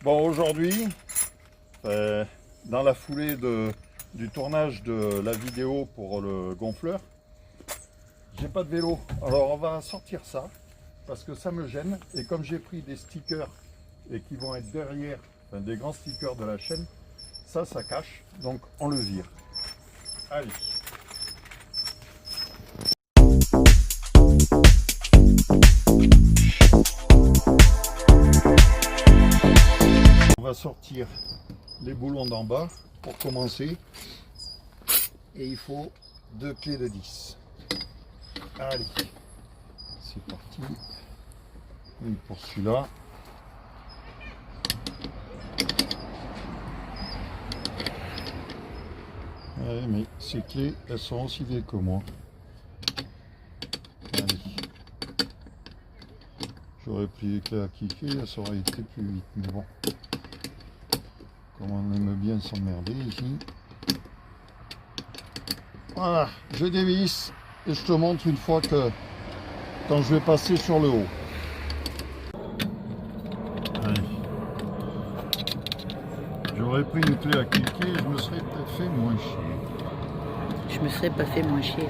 Bon, aujourd'hui, dans la foulée du tournage de la vidéo pour le gonfleur, j'ai pas de vélo. Alors on va sortir ça parce que ça me gêne. Et comme j'ai pris des stickers et qui vont être derrière, des grands stickers de la chaîne, ça cache. Donc on le vire. Allez. On va sortir les boulons d'en bas pour commencer. Et il faut 2 clés de 10. Allez, c'est parti. Une pour celui-là. Ouais, mais ces clés, elles sont aussi vieilles que moi. Allez. J'aurais pris les clés à kicker, ça aurait été plus vite. Mais bon, comme on aime bien s'emmerder ici. Voilà, je dévisse et je te montre une fois que quand je vais passer sur le haut. Allez. J'aurais pris une clé à cliquer et je me serais peut-être fait moins chier. Je me serais pas fait moins chier.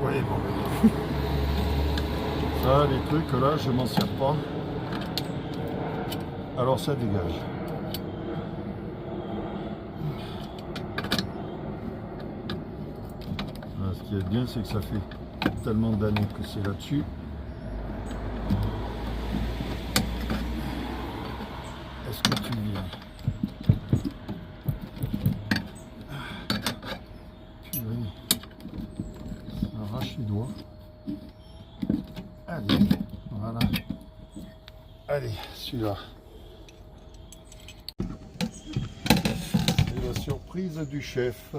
Ouais, bon. Ça, les trucs là, je m'en sers pas. Alors ça dégage. Voilà, ce qui est bien, c'est que ça fait tellement d'années que c'est là-dessus. Est-ce que tu viens? Purée. Ça arrache les doigts. Allez, voilà. Allez, celui-là. C'est la surprise du chef.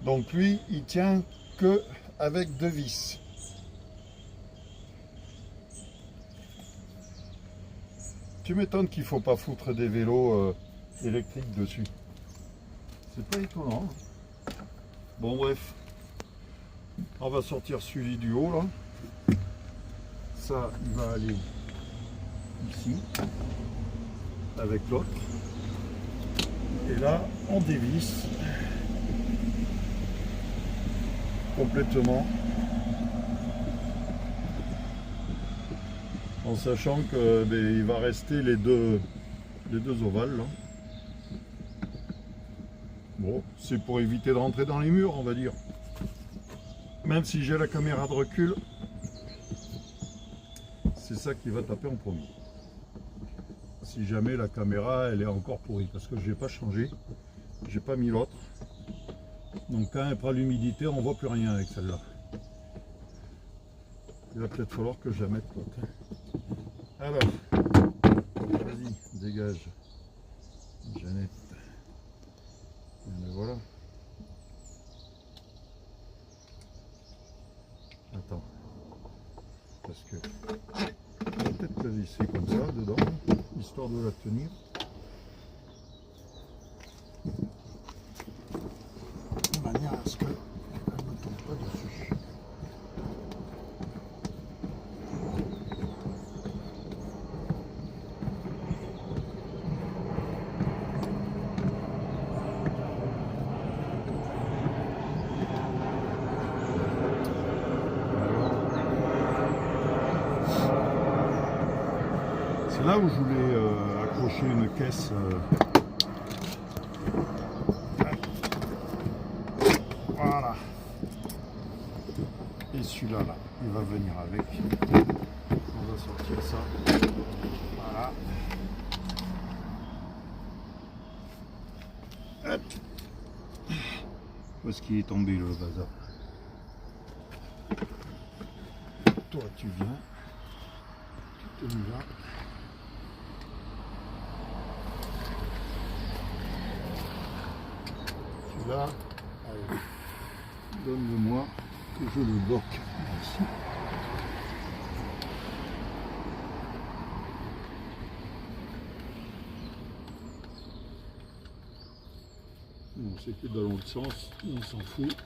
Donc lui, il tient que avec 2 vis. Tu m'étonnes qu'il ne faut pas foutre des vélos électriques dessus. C'est pas étonnant. Bon bref, on va sortir celui du haut là. Ça, il va aller ici avec l'autre. Et là, on dévisse complètement. En sachant que il va rester les deux ovales là. Bon, c'est pour éviter de rentrer dans les murs, on va dire. Même si j'ai la caméra de recul, c'est ça qui va taper en premier. Si jamais la caméra elle est encore pourrie, parce que je n'ai pas changé, j'ai pas mis l'autre. Donc quand elle prend l'humidité, on voit plus rien avec celle-là. Il va peut-être falloir que je la mette l'autre. Alors, vas-y, dégage. Jeannette. Et voilà. Attends. Parce que on va peut-être la visser comme ça dedans, histoire de la tenir. De manière à ce qu'elle ne tombe pas dessus. C'est là où je voulais accrocher une caisse. Voilà. Et celui-là, là, il va venir avec. On va sortir ça. Voilà. Hop. Où est-ce qu'il est tombé le bazar? Toi, tu viens. Tu te mets là. Là, allez, donne-le-moi que je le bloque ici. Bon, c'est que dans l'autre sens, on s'en fout.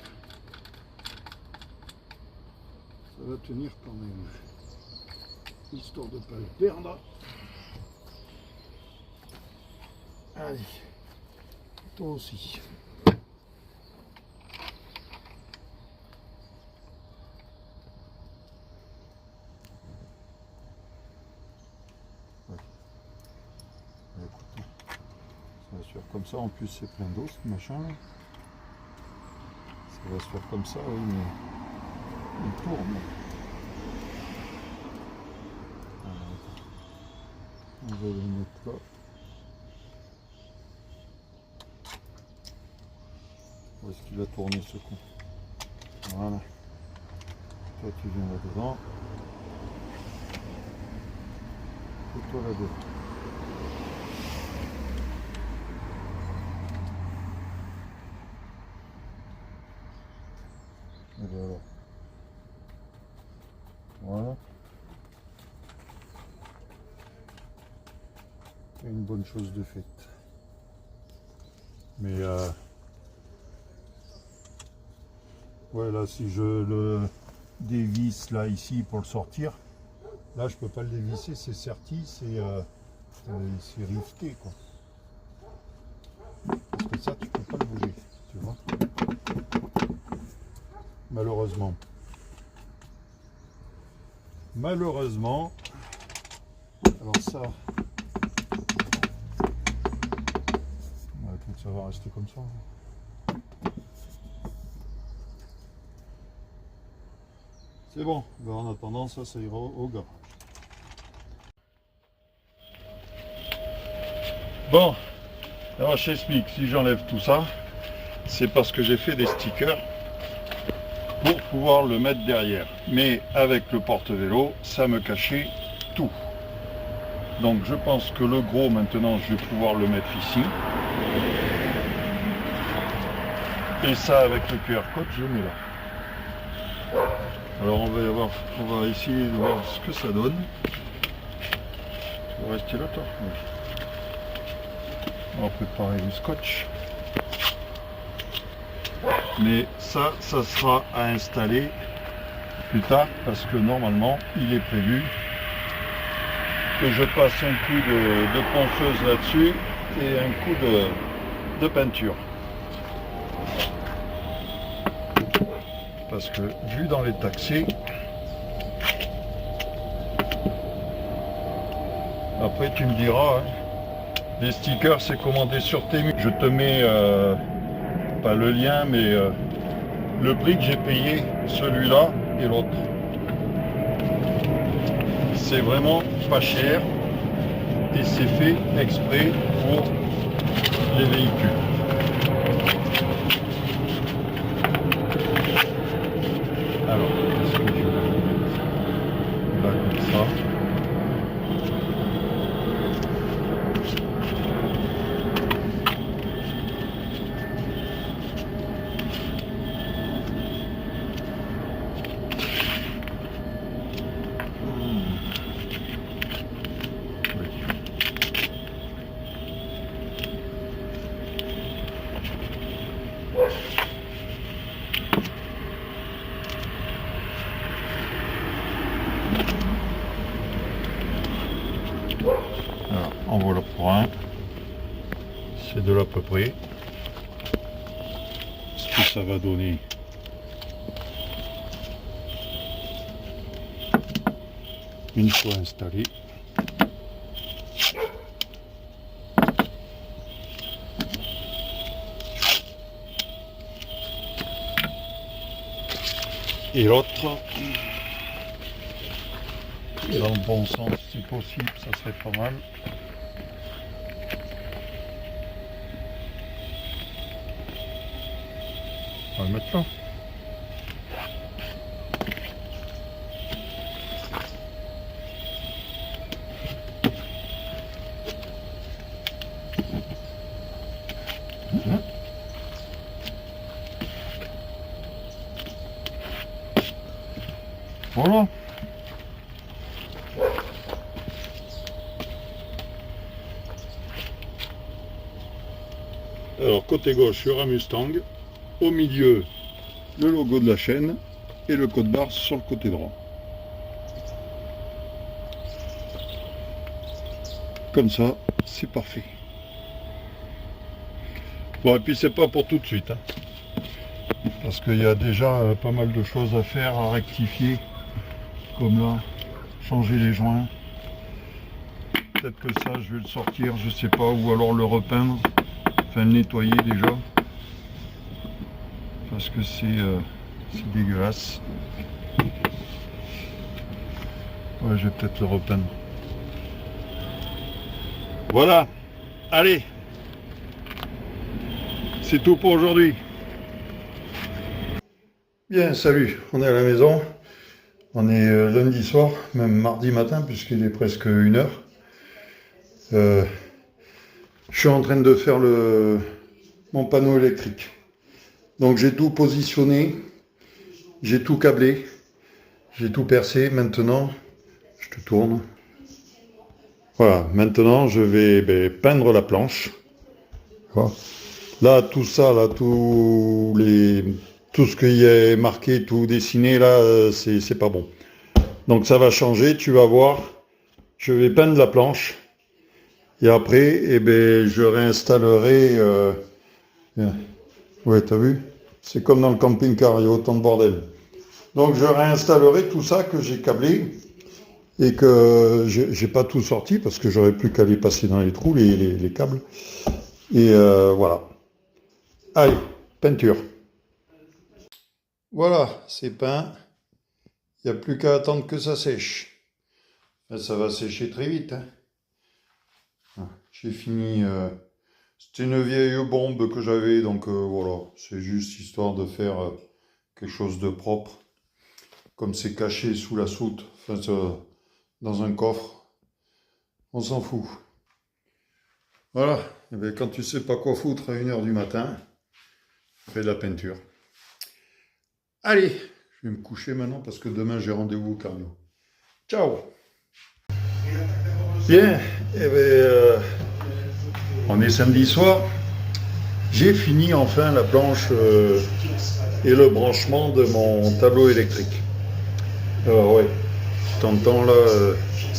Ça va tenir quand même, histoire de ne pas le perdre. Allez, toi aussi. Ouais. Écoute, ça va se faire comme ça, en plus c'est plein d'eau ce machin là. Ça va se faire comme ça, oui, mais il tourne. On va le mettre là. Où est-ce qu'il va tourner ce con? Voilà. Toi tu viens là-dedans. Et toi là-dedans. Et voilà. Voilà. Une bonne chose de faite. Mais ouais, là si je le dévisse là ici pour le sortir, là je peux pas le dévisser, c'est serti, c'est rifté quoi. Parce que ça tu peux pas le bouger, tu vois. Malheureusement. Malheureusement. Alors ça. Ça va rester comme ça. C'est bon. Ben, en attendant, ça ira au garage. Bon, alors je t'explique. Si j'enlève tout ça, c'est parce que j'ai fait des stickers pour pouvoir le mettre derrière. Mais avec le porte-vélo, ça me cachait tout. Donc je pense que le gros, maintenant, je vais pouvoir le mettre ici. Et ça, avec le QR code, je le mets là. Alors on va essayer de voir ce que ça donne. Tu vas rester là, toi? Oui. On va préparer le scotch. Mais ça sera à installer plus tard, parce que normalement, il est prévu que je passe un coup de ponceuse là-dessus et un coup de peinture. Parce que vu dans les taxis, après tu me diras, hein, les stickers c'est commandé sur Temu. Je te mets pas le lien, mais le prix que j'ai payé, celui-là et l'autre. C'est vraiment pas cher et c'est fait exprès pour les véhicules. Alors, qu'est-ce que je vais mettre là comme ça? Alors, en voilà pour un. C'est de l'à peu près. Ce que ça va donner. Une fois installé. Et l'autre, dans le bon sens si possible, ça serait pas mal. On va le mettre là. Voilà. Alors côté gauche, il y aura Mustang. Au milieu, le logo de la chaîne et le code barre sur le côté droit. Comme ça, c'est parfait. Bon, et puis c'est pas pour tout de suite, hein, parce qu'il y a déjà pas mal de choses à faire, à rectifier, comme là, changer les joints. Peut-être que ça, je vais le sortir, je sais pas, ou alors le repeindre, enfin le nettoyer déjà, parce que c'est dégueulasse. Ouais, je vais peut-être le repeindre. Voilà, allez, c'est tout pour aujourd'hui. Bien, salut, on est à la maison. On est lundi soir, même mardi matin, puisqu'il est presque 1h. Je suis en train de faire mon panneau électrique. Donc j'ai tout positionné, j'ai tout câblé, j'ai tout percé. Maintenant, je te tourne. Voilà, maintenant je vais peindre la planche. Voilà. Là, tout ça, là, tout ce qui est marqué, tout dessiné, là, c'est pas bon. Donc ça va changer, tu vas voir. Je vais peindre la planche. Et après, je réinstallerai... Ouais, t'as vu? C'est comme dans le camping-car, il y a autant de bordel. Donc je réinstallerai tout ça que j'ai câblé et que j'ai pas tout sorti parce que j'aurais plus qu'à les passer dans les trous, les câbles. Et voilà. Allez, peinture. Voilà, c'est peint. Il n'y a plus qu'à attendre que ça sèche. Ça va sécher très vite, hein. J'ai fini, c'était une vieille bombe que j'avais, donc voilà, c'est juste histoire de faire quelque chose de propre. Comme c'est caché sous la soute, enfin, dans un coffre, on s'en fout. Voilà, et bien, quand tu sais pas quoi foutre à 1h du matin, fais de la peinture. Allez, je vais me coucher maintenant parce que demain j'ai rendez-vous au cardio. Ciao. Bien, et on est samedi soir. J'ai fini enfin la planche et le branchement de mon tableau électrique. Alors ouais, t'entends là,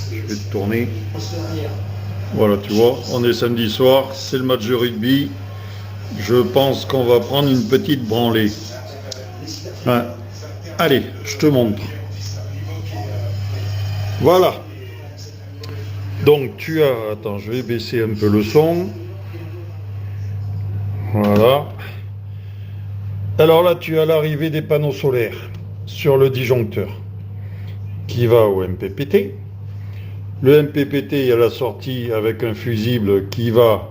je vais te tourner. Voilà, tu vois, on est samedi soir, c'est le match de rugby. Je pense qu'on va prendre une petite branlée. Ouais. Allez, je te montre. Voilà. Donc tu as... Attends, je vais baisser un peu le son. Voilà. Alors là, tu as l'arrivée des panneaux solaires sur le disjoncteur qui va au MPPT. Le MPPT, il y a la sortie avec un fusible qui va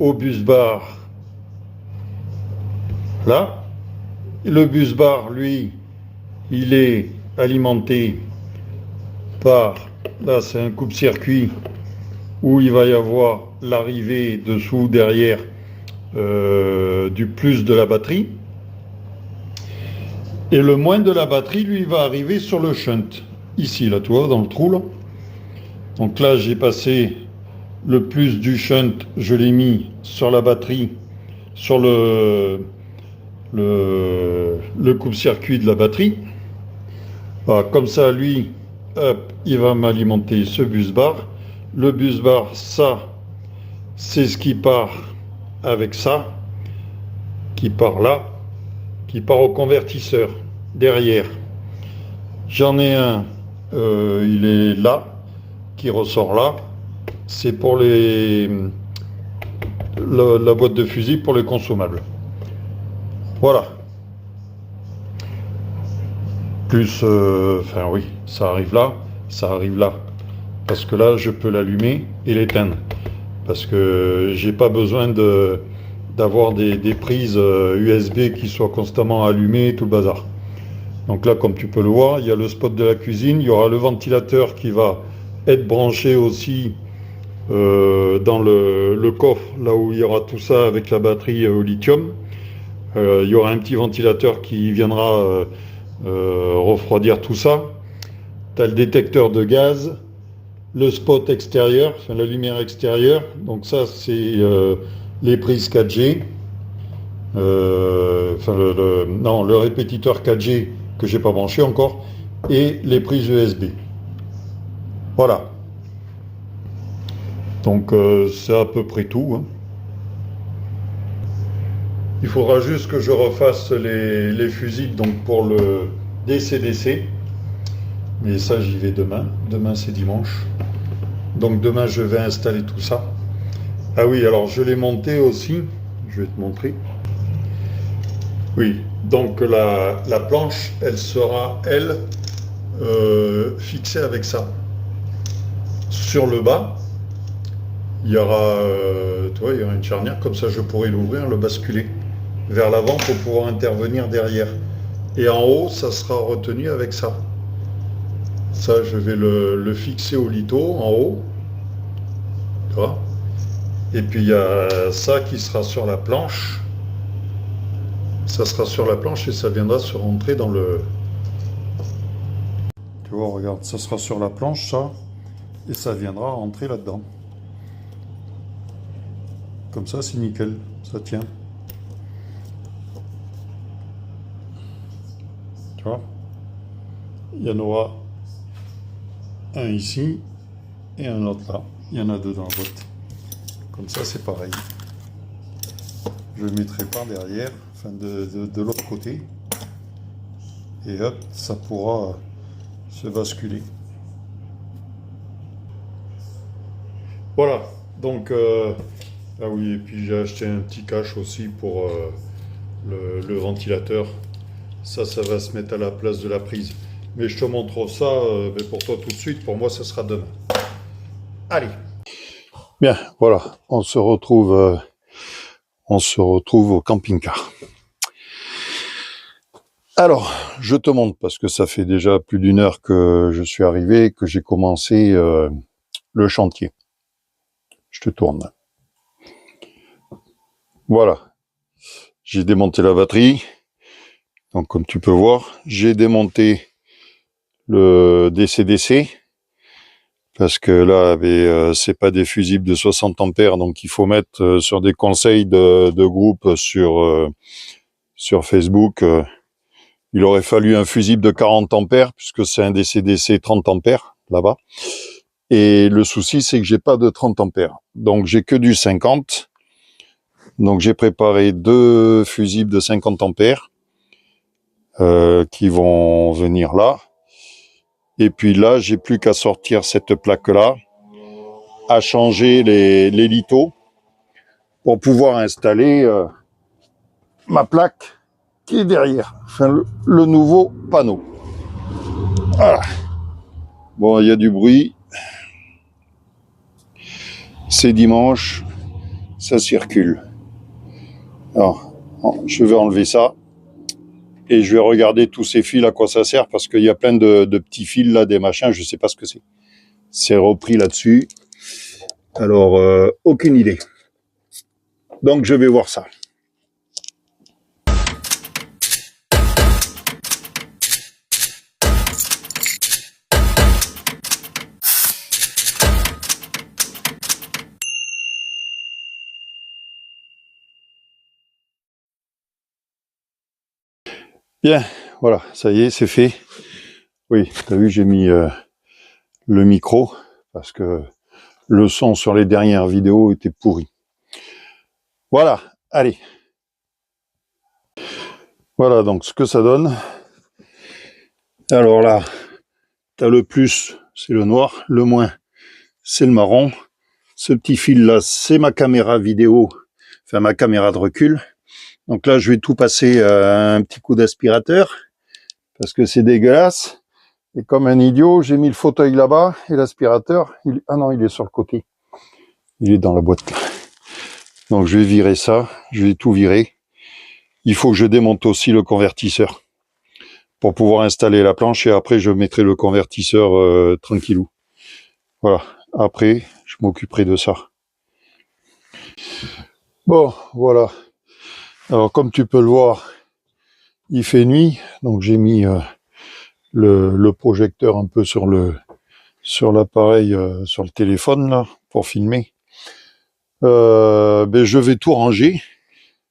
au bus bar. Là. Le bus bar, lui, il est alimenté par... Là, c'est un coupe-circuit où il va y avoir l'arrivée dessous, derrière, du plus de la batterie. Et le moins de la batterie, lui, va arriver sur le shunt. Ici, là, tu vois, dans le trou, là. Donc là, j'ai passé le plus du shunt, je l'ai mis sur la batterie, sur le coupe-circuit de la batterie. Voilà, comme ça, lui, hop, il va m'alimenter ce bus bar. Le bus bar, ça, c'est ce qui part avec ça, qui part là, qui part au convertisseur derrière. J'en ai un, il est là, qui ressort là. C'est pour la boîte de fusible pour les consommables. Voilà. Plus, enfin oui, ça arrive là. Parce que là, je peux l'allumer et l'éteindre. Parce que j'ai pas besoin d'avoir des prises USB qui soient constamment allumées, tout le bazar. Donc là, comme tu peux le voir, il y a le spot de la cuisine, il y aura le ventilateur qui va être branché aussi dans le coffre, là où il y aura tout ça avec la batterie au lithium. Il y aura un petit ventilateur qui viendra refroidir tout ça. Tu as le détecteur de gaz, le spot extérieur, enfin la lumière extérieure. Donc ça, c'est les prises 4G. Le répétiteur 4G que j'ai pas branché encore. Et les prises USB. Voilà. Donc c'est à peu près tout, hein. Il faudra juste que je refasse les fusibles donc pour le DC-DC. Mais ça, j'y vais demain. Demain, c'est dimanche. Donc demain, je vais installer tout ça. Ah oui, alors je l'ai monté aussi. Je vais te montrer. Oui, donc la planche, elle sera, elle, fixée avec ça. Sur le bas, il y aura, tu vois, il y aura une charnière. Comme ça, je pourrai l'ouvrir, le basculer vers l'avant pour pouvoir intervenir derrière. Et en haut, ça sera retenu avec ça. Ça, je vais le fixer au lito en haut. Tu vois. Et puis il y a ça qui sera sur la planche. Ça sera sur la planche et ça viendra se rentrer dans le... Tu vois, regarde, ça sera sur la planche, ça. Et ça viendra rentrer là-dedans. Comme ça, c'est nickel. Ça tient. Tu vois. Il y en aura un ici et un autre là. Il y en a deux dans la boîte. Comme ça, c'est pareil. Je le mettrai par derrière, enfin de l'autre côté. Et hop, ça pourra se basculer. Voilà. Donc, ah oui, et puis j'ai acheté un petit cache aussi pour le ventilateur. Ça va se mettre à la place de la prise. Mais je te montre ça mais pour toi tout de suite. Pour moi, ça sera demain. Allez. Bien, voilà. On se retrouve au camping-car. Alors, je te montre parce que ça fait déjà plus d'une heure que je suis arrivé, que j'ai commencé le chantier. Je te tourne. Voilà. J'ai démonté la batterie. Donc, comme tu peux voir, j'ai démonté le DC-DC. Parce que là, c'est pas des fusibles de 60 ampères, donc il faut mettre sur des conseils de groupe sur Facebook. Il aurait fallu un fusible de 40 ampères, puisque c'est un DC-DC 30 ampères, là-bas. Et le souci, c'est que j'ai pas de 30 ampères. Donc j'ai que du 50. Donc j'ai préparé deux fusibles de 50 ampères qui vont venir là. Et puis là, j'ai plus qu'à sortir cette plaque-là, à changer les litos pour pouvoir installer ma plaque qui est derrière, enfin le nouveau panneau. Voilà. Bon, il y a du bruit. C'est dimanche, ça circule. Alors, je vais enlever ça et je vais regarder tous ces fils à quoi ça sert parce qu'il y a plein de petits fils là, des machins, je sais pas ce que c'est. C'est repris là-dessus. Alors, aucune idée. Donc, je vais voir ça. Bien, voilà, ça y est, c'est fait. Oui, tu as vu, j'ai mis le micro parce que le son sur les dernières vidéos était pourri. Voilà, allez. Voilà donc ce que ça donne. Alors là, tu as le plus, c'est le noir, le moins, c'est le marron. Ce petit fil là, c'est ma caméra vidéo, enfin ma caméra de recul. Donc là, je vais tout passer à un petit coup d'aspirateur parce que c'est dégueulasse. Et comme un idiot, j'ai mis le fauteuil là-bas et l'aspirateur, ah non, il est sur le côté. Il est dans la boîte là. Donc je vais virer ça, je vais tout virer. Il faut que je démonte aussi le convertisseur pour pouvoir installer la planche et après je mettrai le convertisseur tranquillou. Voilà, après je m'occuperai de ça. Bon, voilà. Alors comme tu peux le voir, il fait nuit, donc j'ai mis le projecteur un peu sur l'appareil, sur le téléphone là, pour filmer. Je vais tout ranger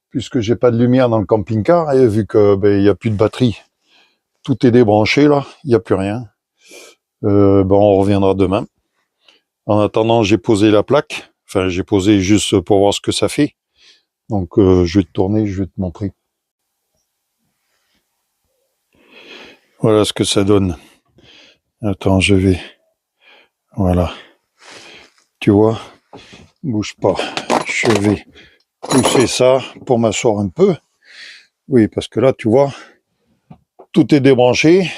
puisque j'ai pas de lumière dans le camping-car et vu que il y a plus de batterie, tout est débranché là, il y a plus rien. On reviendra demain. En attendant, j'ai posé la plaque, enfin j'ai posé juste pour voir ce que ça fait. Donc je vais te tourner, je vais te montrer. Voilà ce que ça donne. Attends, je vais... Voilà. Tu vois, bouge pas. Je vais pousser ça pour m'asseoir un peu. Oui, parce que là, tu vois, tout est débranché.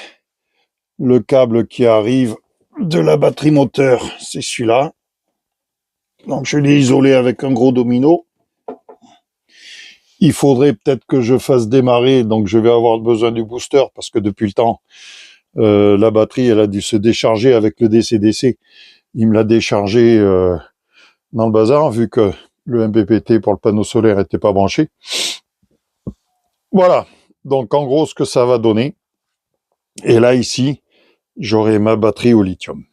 Le câble qui arrive de la batterie moteur, c'est celui-là. Donc je l'ai isolé avec un gros domino. Il faudrait peut-être que je fasse démarrer, donc je vais avoir besoin du booster parce que depuis le temps, la batterie, elle a dû se décharger avec le DC-DC. Il me l'a déchargé dans le bazar, vu que le MPPT pour le panneau solaire n'était pas branché. Voilà, donc en gros, ce que ça va donner. Et là, ici, j'aurai ma batterie au lithium.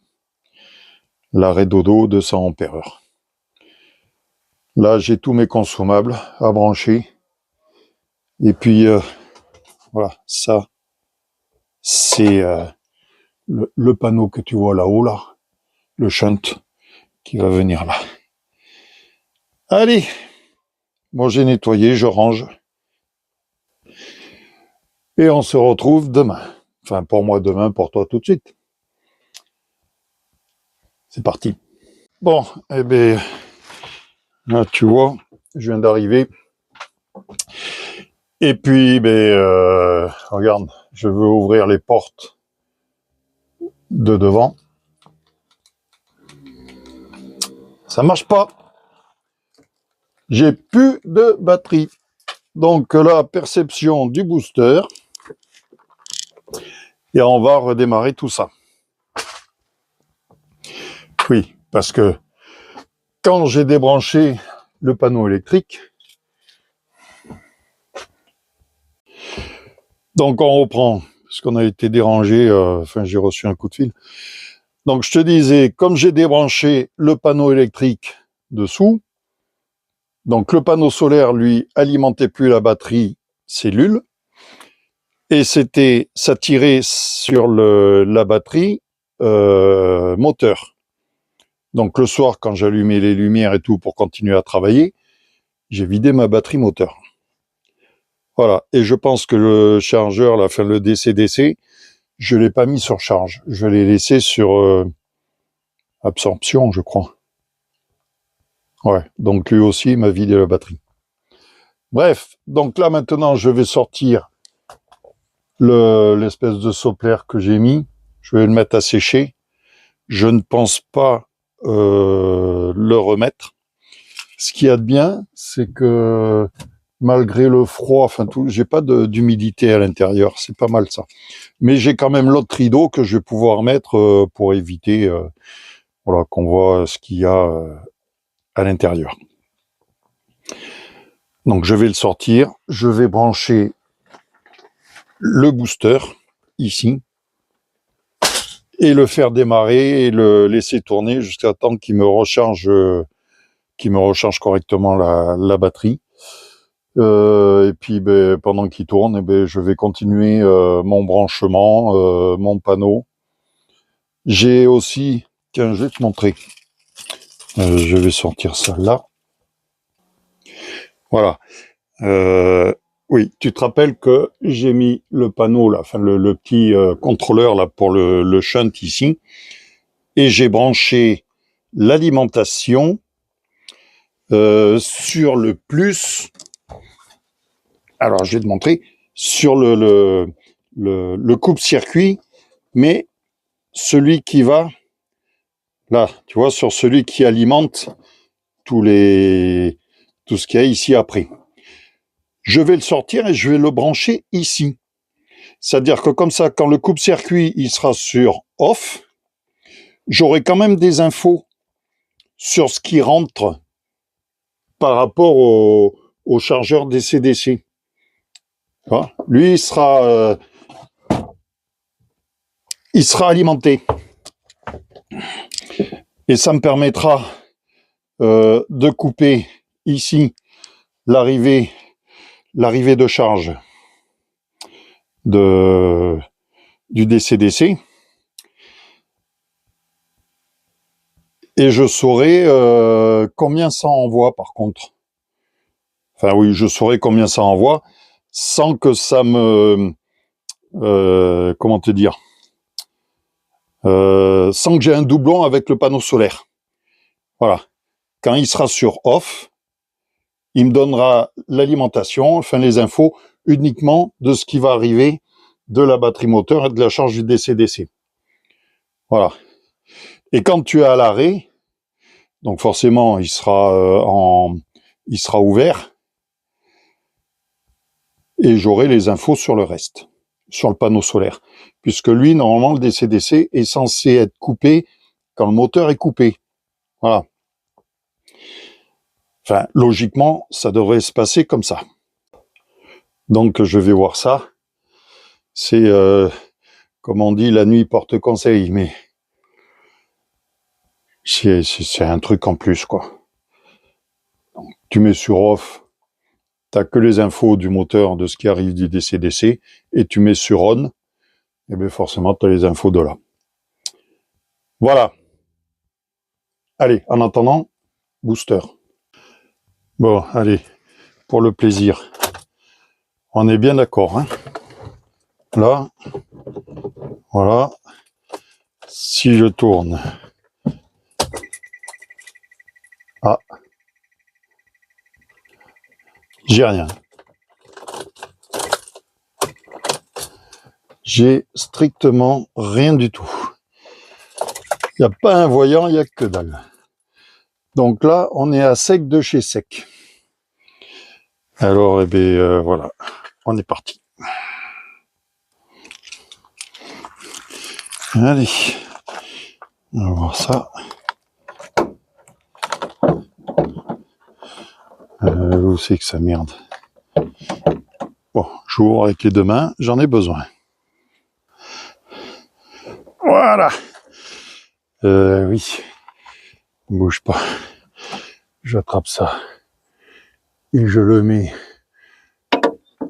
La Redodo 200 Ah. Là, j'ai tous mes consommables à brancher. Et puis, voilà, ça, c'est le panneau que tu vois là-haut, là, le shunt qui va venir là. Allez, bon, j'ai nettoyé, je range. Et on se retrouve demain. Enfin, pour moi demain, pour toi tout de suite. C'est parti. Bon, eh bien, là, tu vois, je viens d'arriver. Et puis, regarde, je veux ouvrir les portes de devant. Ça marche pas. J'ai plus de batterie. Donc là, perception du booster. Et on va redémarrer tout ça. Oui, parce que quand j'ai débranché le panneau électrique, donc on reprend, parce qu'on a été dérangé, j'ai reçu un coup de fil. Donc je te disais, comme j'ai débranché le panneau électrique dessous, donc le panneau solaire, lui, alimentait plus la batterie cellule, et ça tirait sur la batterie moteur. Donc le soir, quand j'allumais les lumières et tout pour continuer à travailler, j'ai vidé ma batterie moteur. Voilà, et je pense que le chargeur, le DC-DC, je l'ai pas mis sur charge. Je l'ai laissé sur absorption, je crois. Ouais, donc lui aussi m'a vidé la batterie. Bref, donc là maintenant, je vais sortir l'espèce de sopplaire que j'ai mis. Je vais le mettre à sécher. Je ne pense pas le remettre. Ce qu'il y a de bien, c'est que malgré le froid, j'ai pas d'humidité à l'intérieur. C'est pas mal ça. Mais j'ai quand même l'autre rideau que je vais pouvoir mettre pour éviter qu'on voit ce qu'il y a à l'intérieur. Donc je vais le sortir. Je vais brancher le booster ici et le faire démarrer et le laisser tourner jusqu'à temps qu'il me recharge correctement la batterie. Et puis pendant qu'il tourne, je vais continuer mon branchement, mon panneau. J'ai aussi, tiens, je vais te montrer. Je vais sortir ça là. Voilà. Oui, tu te rappelles que j'ai mis le panneau là, le petit contrôleur là pour le shunt ici, et j'ai branché l'alimentation sur le plus. Alors, je vais te montrer sur le coupe-circuit, mais celui qui va là, tu vois, sur celui qui alimente tout ce qu'il y a ici après. Je vais le sortir et je vais le brancher ici. C'est-à-dire que comme ça, quand le coupe-circuit il sera sur off, j'aurai quand même des infos sur ce qui rentre par rapport au chargeur DC-DC. Lui, il sera alimenté. Et ça me permettra de couper ici l'arrivée de charge du DC-DC. Et je saurai combien ça envoie par contre. Enfin oui, je saurai combien ça envoie sans que ça me... comment te dire, sans que j'ai un doublon avec le panneau solaire. Voilà. Quand il sera sur off, il me donnera l'alimentation, enfin les infos, uniquement de ce qui va arriver de la batterie moteur et de la charge du DC-DC. Voilà. Et quand tu es à l'arrêt, donc forcément il sera ouvert et j'aurai les infos sur le reste, sur le panneau solaire. Puisque lui, normalement, le DC-DC est censé être coupé quand le moteur est coupé. Voilà. Enfin, logiquement, ça devrait se passer comme ça. Donc, je vais voir ça. C'est, comme on dit, la nuit porte conseil, mais c'est un truc en plus, quoi. Donc, tu mets sur off, t'as que les infos du moteur, de ce qui arrive du DC-DC, et tu mets sur on, et bien forcément, t'as les infos de là. Voilà. Allez, en attendant, booster. Bon, allez, pour le plaisir. On est bien d'accord, hein. Là, voilà. Si je tourne. Ah. J'ai rien. J'ai strictement rien du tout. Il n'y a pas un voyant, il n'y a que dalle. Donc là, on est à sec de chez sec. Alors, eh bien, voilà. On est parti. Allez. On va voir ça. Où c'est que ça merde? Bon, j'ouvre avec les deux mains, j'en ai besoin. Voilà. Oui. Bouge pas. J'attrape ça. Et je le mets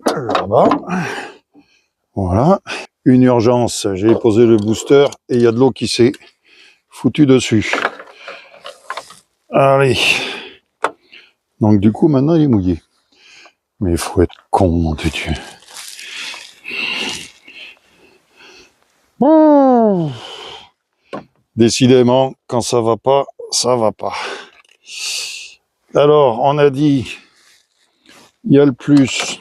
là-bas. Voilà. Une urgence, j'ai posé le booster et il y a de l'eau qui s'est foutue dessus. Allez. Donc du coup, maintenant, il est mouillé. Mais il faut être con, mon Dieu. Mmh. Décidément, quand ça va pas, ça va pas. Alors, on a dit, il y a le plus.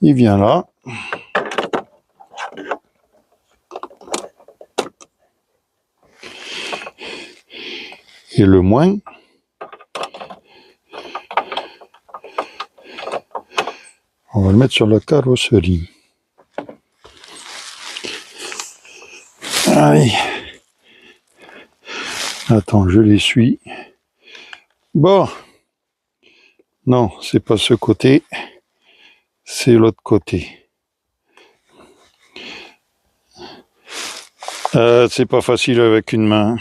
Il vient là. Et le moins, on va le mettre sur la carrosserie. Allez. Attends, je l'essuie. Bon. Non, c'est pas ce côté. C'est l'autre côté. C'est pas facile avec une main.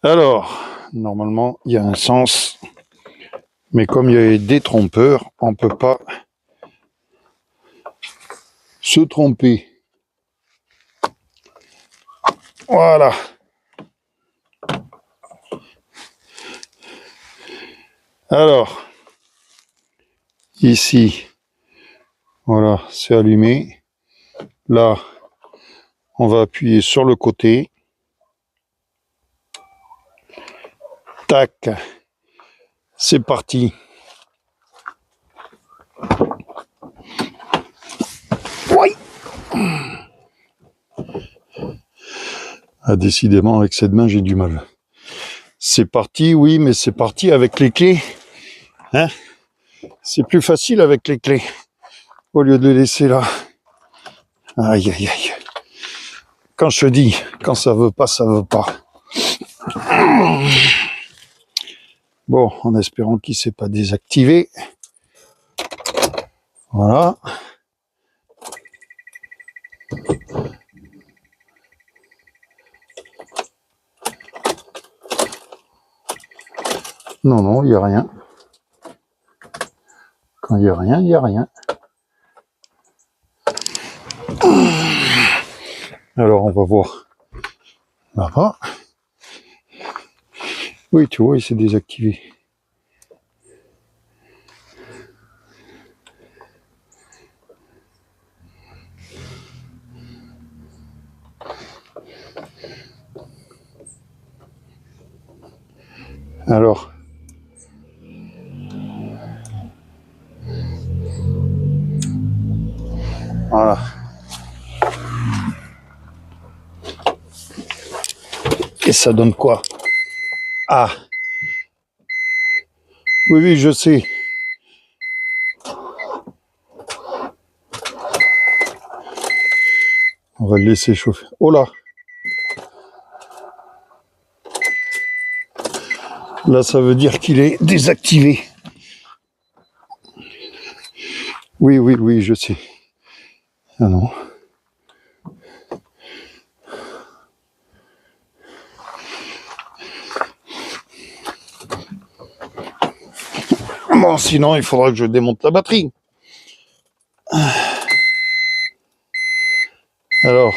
Alors, normalement, il y a un sens. Mais comme il y a des trompeurs, on ne peut pas se tromper. Voilà. Alors, ici, voilà, c'est allumé. Là, on va appuyer sur le côté. Tac. C'est parti. Oui. Ah, décidément, avec cette main, j'ai du mal. C'est parti, oui, mais c'est parti avec les clés. Hein? C'est plus facile avec les clés, au lieu de les laisser là. Aïe, aïe, aïe. Quand je te dis, quand ça veut pas, ça veut pas. Bon, en espérant qu'il ne s'est pas désactivé. Voilà. Non, non, il n'y a rien. Quand il n'y a rien, il n'y a rien. Alors, on va voir là-bas. Oui, tu vois, il s'est désactivé. Alors, voilà. Et ça donne quoi? Ah, oui, oui, je sais. On va le laisser chauffer. Oh là! Là, ça veut dire qu'il est désactivé. Oui, oui, oui, je sais. Ah non. Bon, sinon, il faudra que je démonte la batterie. Alors.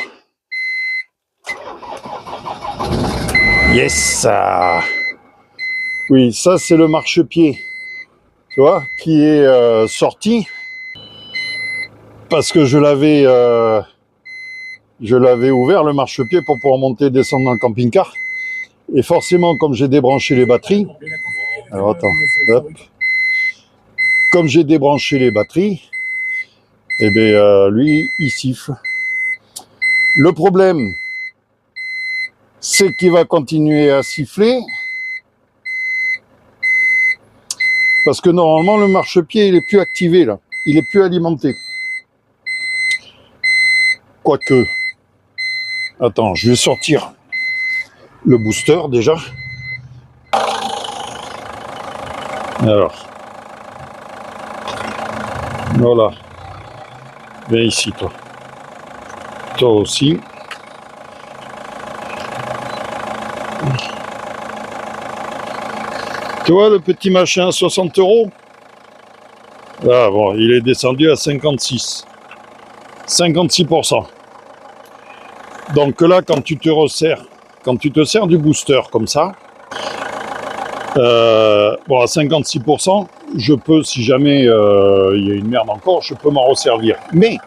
Yes, ça. Oui, ça, c'est le marchepied. Tu vois, qui est sorti. Parce que je l'avais ouvert, le marchepied, pour pouvoir monter et descendre dans le camping-car. Et forcément, comme j'ai débranché les batteries. Alors, attends. Hop. Comme j'ai débranché les batteries, eh bien, lui, il siffle. Le problème, c'est qu'il va continuer à siffler parce que normalement, le marchepied, il est plus activé, là. Il est plus alimenté. Quoique. Attends, je vais sortir le booster, déjà. Alors. Voilà. Viens ici, toi. Toi aussi. Tu vois le petit machin à 60 €? Ah bon, il est descendu à 56. 56%. Donc là, quand tu te sers du booster comme ça, bon, à 56%, je peux, si jamais il y a une merde encore, je peux m'en resservir. Mais,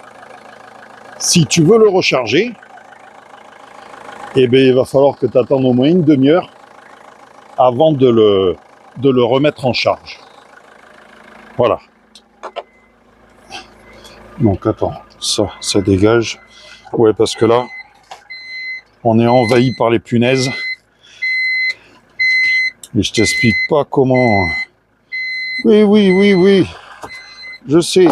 si tu veux le recharger, eh bien, il va falloir que tu attendes au moins une demi-heure avant de le remettre en charge. Voilà. Donc, attends, ça dégage. Ouais, parce que là, on est envahi par les punaises. Et je t'explique pas comment... Oui, oui, oui, oui. Je sais.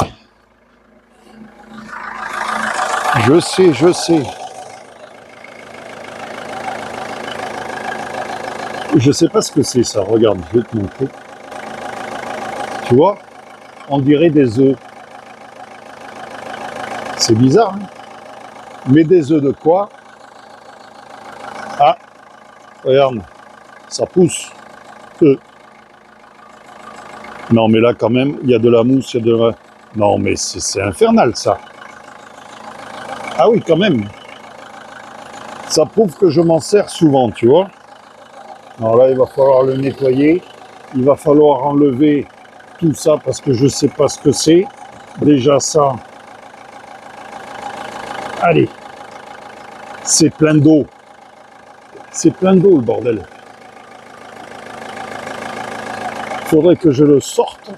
Je sais, je sais. Je sais pas ce que c'est ça. Regarde, je vais te montrer. Tu vois, on dirait des œufs. C'est bizarre, hein? Mais des œufs de quoi? Ah, regarde, ça pousse. Non, mais là, quand même, il y a de la mousse, il y a de la... Non, mais c'est infernal, ça. Ah oui, quand même. Ça prouve que je m'en sers souvent, tu vois. Alors là, il va falloir le nettoyer. Il va falloir enlever tout ça parce que je ne sais pas ce que c'est. Déjà, ça... Allez. C'est plein d'eau. C'est plein d'eau, le bordel. Il faudrait que je le sorte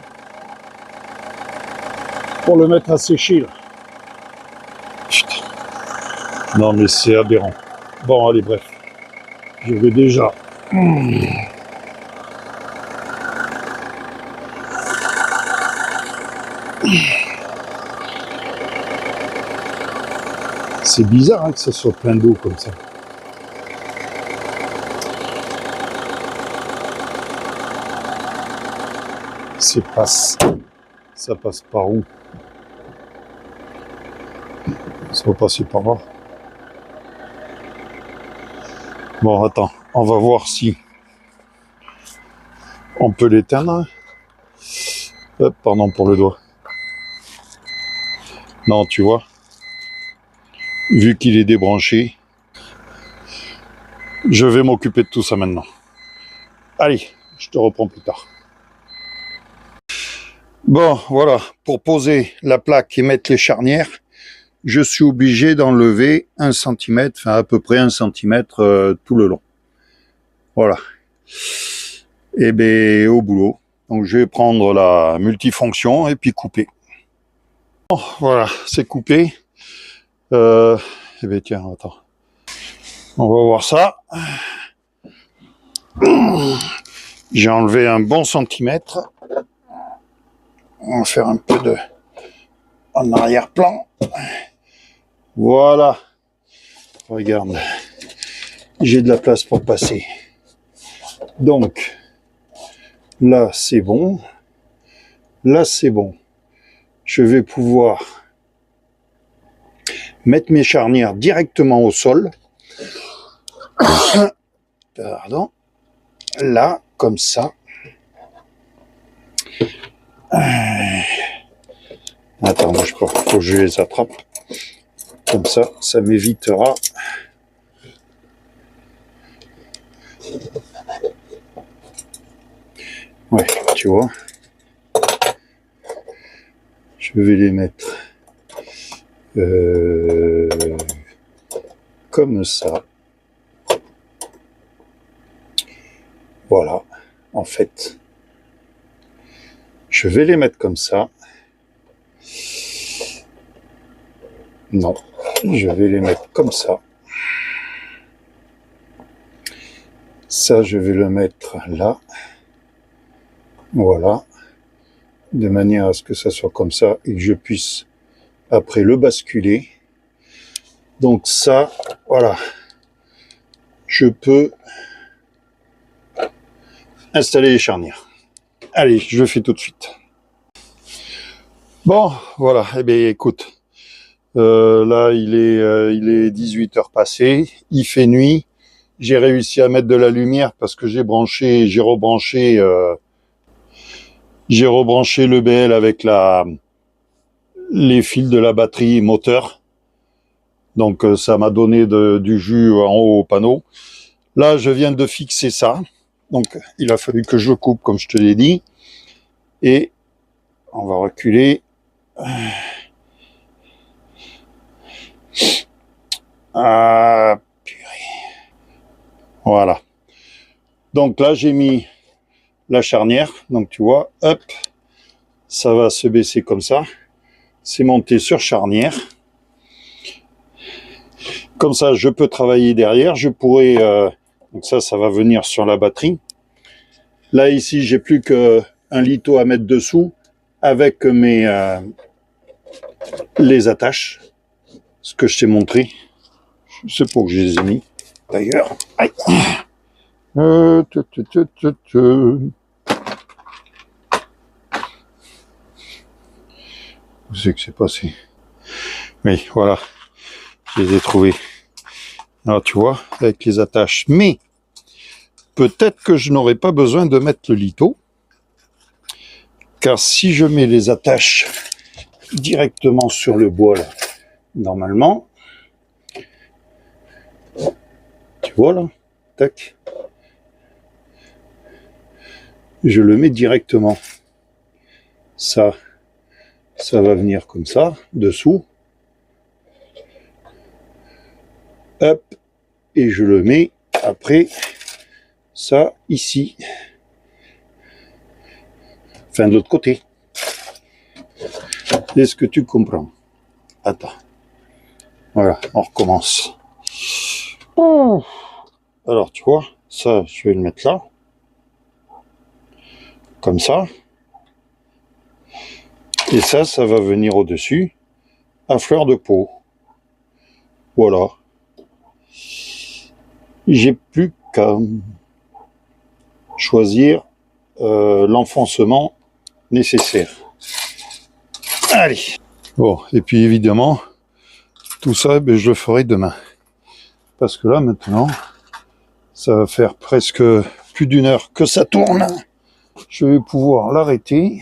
pour le mettre à sécher, là. Putain. Non, mais c'est aberrant. Bon, allez, bref. Je vais déjà... C'est bizarre, hein, que ça soit plein d'eau comme ça. Ça passe par où? Ça va passer par là. Bon, attends, on va voir si on peut l'éteindre. Hop, pardon pour le doigt. Non, tu vois, vu qu'il est débranché, je vais m'occuper de tout ça maintenant. Allez, je te reprends plus tard. Bon, voilà, pour poser la plaque et mettre les charnières, je suis obligé d'enlever 1 cm, enfin à peu près 1 cm tout le long. Voilà. Et bien, au boulot. Donc je vais prendre la multifonction et puis couper. Bon, voilà, c'est coupé. Eh bien tiens, attends. On va voir ça. J'ai enlevé un bon centimètre. On va faire un peu de en arrière-plan. Voilà. Regarde. J'ai de la place pour passer. Donc, là, c'est bon. Là, c'est bon. Je vais pouvoir mettre mes charnières directement au sol. Pardon. Là, comme ça. Attends, bouge pas. Faut que je les attrape. Comme ça, ça m'évitera. Ouais, tu vois. Je vais les mettre comme ça. Voilà, en fait. Je vais les mettre comme ça. Non, je vais les mettre comme ça. Ça, je vais le mettre là. Voilà. De manière à ce que ça soit comme ça et que je puisse après le basculer. Donc ça, voilà. Je peux installer les charnières. Allez, je le fais tout de suite. Bon, voilà. Eh bien, écoute. Là, il est 18h passées. Il fait nuit. J'ai réussi à mettre de la lumière parce que j'ai rebranché le BL avec les fils de la batterie moteur. Donc ça m'a donné du jus en haut au panneau. Là, je viens de fixer ça. Donc il a fallu que je coupe comme je te l'ai dit. Et on va reculer. Ah, purée. Voilà. Donc là, j'ai mis la charnière. Donc tu vois, hop, ça va se baisser comme ça. C'est monté sur charnière. Comme ça, je peux travailler derrière. Je pourrais... donc ça va venir sur la batterie. Là, ici, j'ai plus qu'un litho à mettre dessous avec les attaches. Ce que je t'ai montré. Je sais pas que je les ai mis. D'ailleurs. Aïe. Où c'est que c'est passé? Oui, voilà. Je les ai trouvés. Alors, tu vois, avec les attaches. Mais, peut-être que je n'aurai pas besoin de mettre le litho. Car si je mets les attaches directement sur le bois, là, normalement, tu vois là, tac, je le mets directement. Ça va venir comme ça, dessous. Hop, et je le mets après ça ici. Enfin, de l'autre côté. Est-ce que tu comprends? Attends. Voilà, on recommence. Alors, tu vois, ça, je vais le mettre là. Comme ça. Et ça va venir au-dessus, à fleur de peau. Voilà. J'ai plus qu'à choisir l'enfoncement nécessaire. Allez. Bon, et puis évidemment, tout ça, ben, je le ferai demain. Parce que là, maintenant, ça va faire presque plus d'une heure que ça tourne. Je vais pouvoir l'arrêter,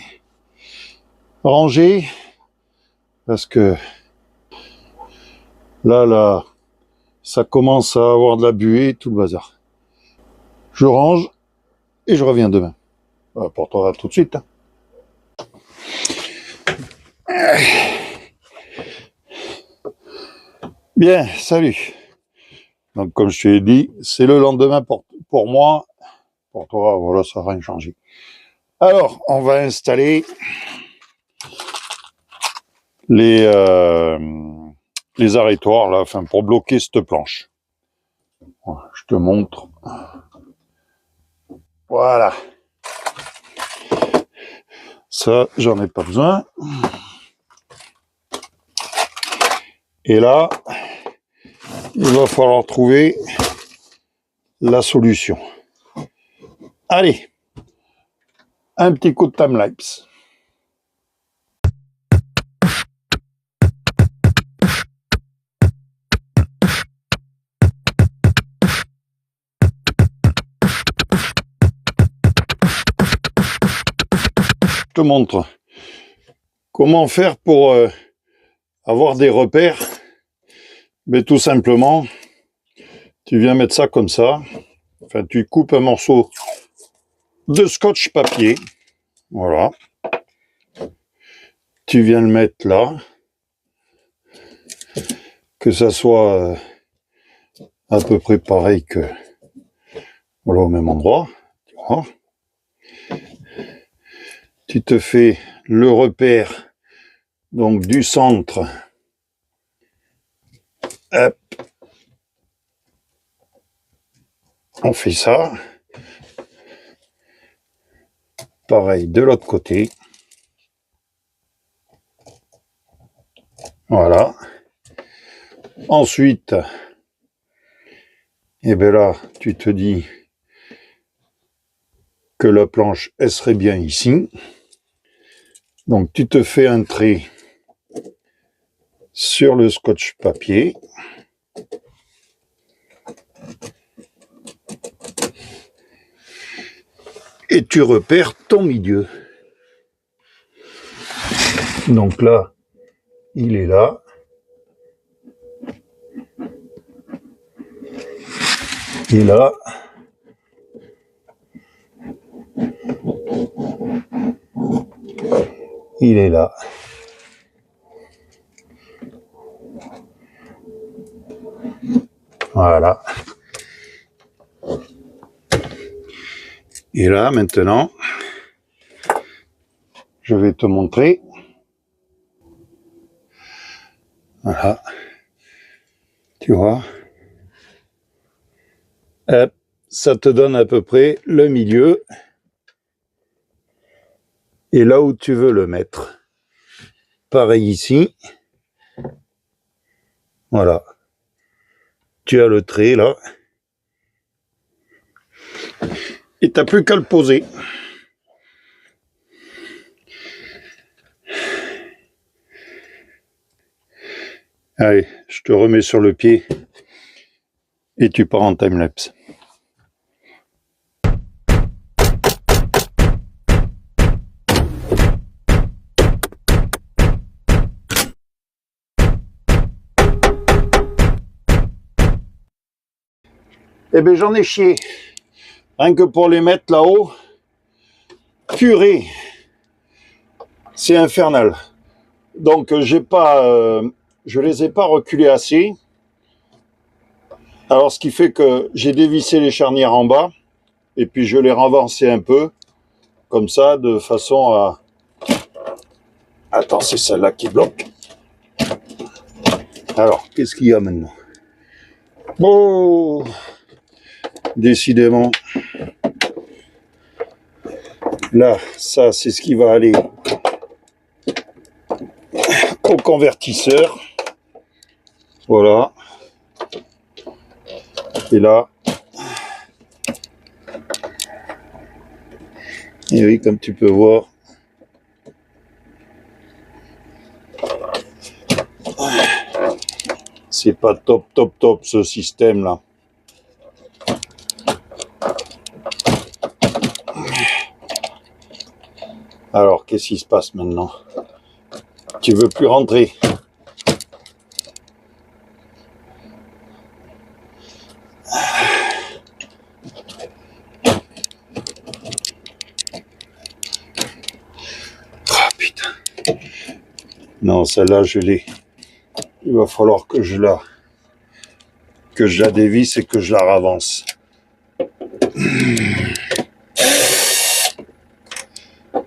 ranger, parce que là, ça commence à avoir de la buée, tout le bazar. Je range, et je reviens demain. On apportera tout de suite. Hein. Bien, salut. Donc comme je te l'ai dit, c'est le lendemain pour moi. Pour toi, voilà, ça n'a rien changé. Alors, on va installer les arrêtoirs là, enfin pour bloquer cette planche. Voilà, je te montre. Voilà. Ça, j'en ai pas besoin. Et là, il va falloir trouver la solution. Allez, un petit coup de timelapse. Je te montre comment faire pour avoir des repères. Mais tout simplement, tu viens mettre ça comme ça. Enfin, tu coupes un morceau de scotch papier. Voilà. Tu viens le mettre là. Que ça soit à peu près pareil que voilà, au même endroit. Tu vois. Tu te fais le repère donc du centre. Hop. On fait ça. Pareil de l'autre côté. Voilà. Ensuite, et bien là, tu te dis que la planche, elle serait bien ici. Donc, tu te fais un trait sur le scotch papier. Et tu repères ton milieu. Donc là, il est là. Et là, il est là. Voilà. Et là, maintenant, je vais te montrer. Voilà. Tu vois. Hop, ça te donne à peu près le milieu. Et là où tu veux le mettre. Pareil ici. Voilà. Tu as le trait là. Et tu n'as plus qu'à le poser. Allez, je te remets sur le pied. Et tu pars en timelapse. Eh bien, j'en ai chié. Rien que pour les mettre là-haut. Purée. C'est infernal. Donc, je les ai pas reculés assez. Alors, ce qui fait que j'ai dévissé les charnières en bas. Et puis, je les renversé un peu. Comme ça, de façon à... Attends, c'est celle-là qui bloque. Alors, qu'est-ce qu'il y a maintenant? Oh, décidément. Là, ça, c'est ce qui va aller au convertisseur. Voilà. Et là. Et oui, comme tu peux voir. C'est pas top ce système là. Alors, qu'est-ce qui se passe maintenant? Tu veux plus rentrer? Non, celle-là, je l'ai. Il va falloir que je la dévisse et que je la ravance.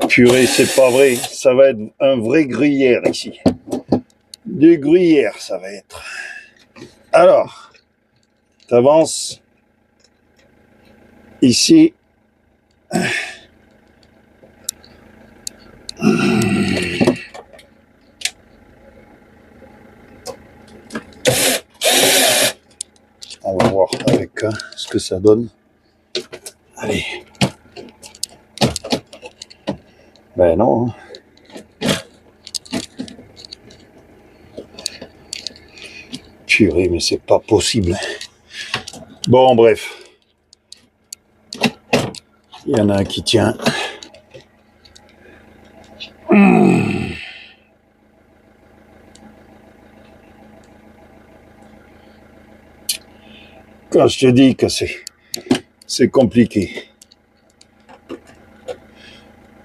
Purée, c'est pas vrai. Ça va être un vrai gruyère ici. Du gruyère, ça va être. Alors, t'avances. Ici. On va voir avec ce que ça donne. Allez. Ben non. Purée, mais c'est pas possible. Bon, bref. Il y en a un qui tient. Quand je te dis que c'est compliqué.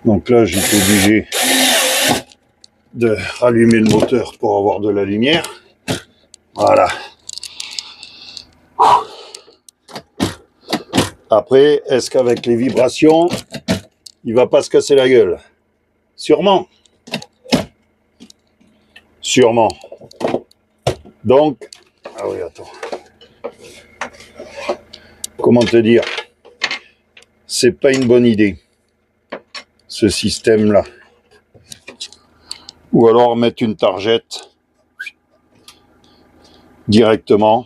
Donc là, j'étais obligé de rallumer le moteur pour avoir de la lumière. Voilà. Après, est-ce qu'avec les vibrations, il va pas se casser la gueule? Sûrement. Sûrement. Donc, ah oui, attends. Comment te dire? C'est pas une bonne idée, ce système-là. Ou alors mettre une targette directement,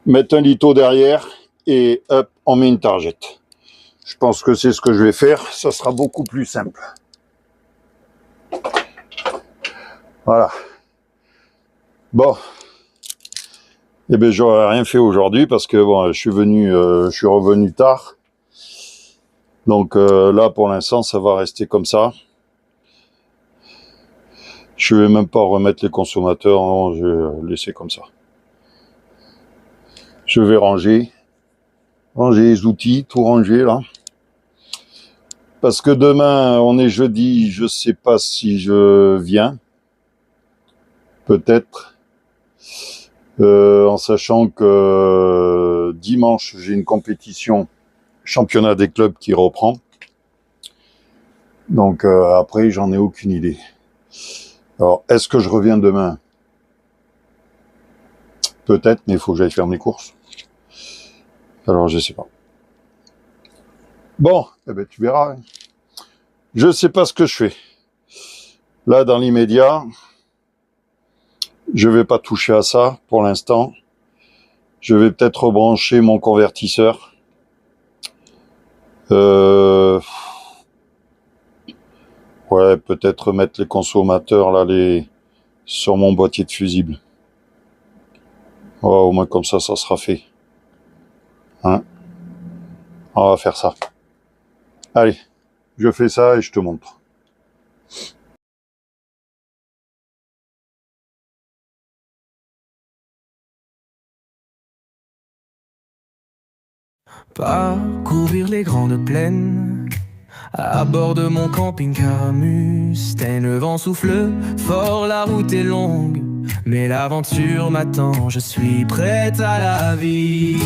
mettre un litho derrière et hop, on met une targette. Je pense que c'est ce que je vais faire, ça sera beaucoup plus simple. Voilà. Bon. Eh bien, j'aurais rien fait aujourd'hui parce que bon, je suis revenu tard. Donc là, pour l'instant, ça va rester comme ça. Je vais même pas remettre les consommateurs, non, je vais laisser comme ça. Je vais ranger les outils, tout ranger là. Parce que demain, on est jeudi, je sais pas si je viens. Peut-être. En sachant que dimanche, j'ai une compétition championnat des clubs qui reprend. Donc après, j'en ai aucune idée. Alors, est-ce que je reviens demain? Peut-être, mais il faut que j'aille faire mes courses. Alors, je sais pas. Bon, eh ben, tu verras. Hein. Je sais pas ce que je fais. Là, dans l'immédiat, je vais pas toucher à ça pour l'instant. Je vais peut-être rebrancher mon convertisseur. Ouais, peut-être mettre les consommateurs là, sur mon boîtier de fusible. Ouais, au moins comme ça sera fait. Hein? On va faire ça. Allez, je fais ça et je te montre. Parcourir les grandes plaines à bord de mon camping-car Mustang. Le vent souffle fort, la route est longue, mais l'aventure m'attend, je suis prête à la vivre.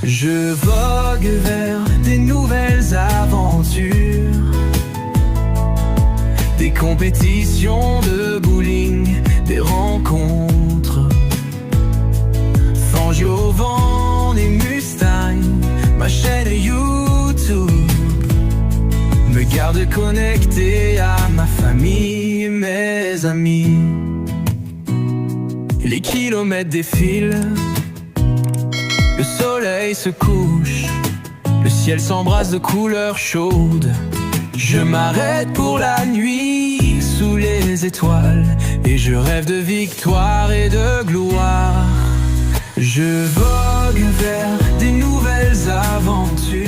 Je vogue vers des nouvelles aventures, des compétitions de bowling, des rencontres. Fange au vent des Mustangs, ma chaîne YouTube me garde connecté à ma famille et mes amis. Les kilomètres défilent, le soleil se couche, le ciel s'embrasse de couleurs chaudes. Je m'arrête pour la nuit sous les étoiles et je rêve de victoire et de gloire. Je vogue vers des nouvelles aventures,